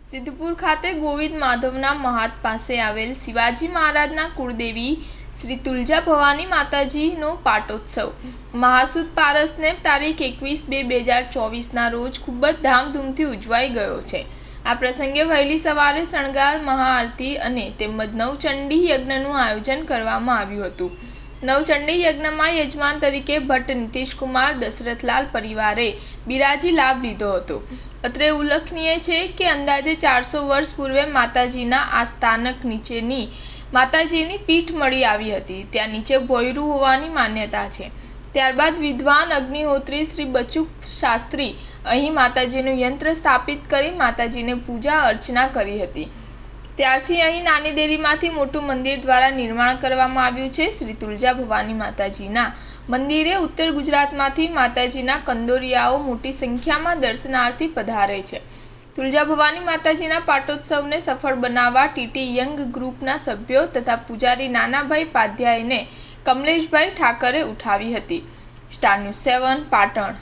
સિદ્ધપુર ખાતે ગોવિંદ માધવના મહાત પાસે આવેલ શિવાજી મહારાજના કુળદેવી શ્રી તુલજા ભવાની માતાજીનો પાટોત્સવ મહાસુદ પારસને તારીખ 21/2/2024ના રોજ ખૂબ જ ધામધૂમથી ઉજવાઈ ગયો છે। આ પ્રસંગે વહેલી સવારે શણગાર, મહાઆરતી અને તેમજ નવચંડી યજ્ઞનું આયોજન કરવામાં આવ્યું હતું। નવચંડી યજ્ઞમાં યજમાન તરીકે ભટ્ટ નીતિશકુમાર દશરથલાલ પરિવારે બિરાજી લાભ લીધો હતો। અત્રે ઉલ્લેખનીય છે કે અંદાજે 400 વર્ષ પૂર્વે માતાજીના આ સ્થાનક નીચેની માતાજીની પીઠ મળી આવી હતી। ત્યાં નીચે ભોંયરું હોવાની માન્યતા છે। ત્યારબાદ વિદ્વાન અગ્નિહોત્રી શ્રી બચુ શાસ્ત્રી અહીં માતાજીનું યંત્ર સ્થાપિત કરી માતાજીને પૂજા અર્ચના કરી હતી। ત્યારથી અહીં નાની દેરીમાંથી મોટું મંદિર દ્વારા નિર્માણ કરવામાં આવ્યું છે। શ્રી તુલજા ભવાની માતાજીના મંદિરે ઉત્તર ગુજરાતમાંથી માતાજીના કંદોરિયાઓ મોટી સંખ્યામાં દર્શનાર્થી પધારે છે। તુલજા ભવાની માતાજીના પાટોત્સવને સફળ બનાવવા ટીટી યંગ ગ્રુપના સભ્યો તથા પૂજારી નાનાભાઈ પાધ્યાયને કમલેશભાઈ ઠાકરે ઉઠાવી હતી। Star news 7 Patan.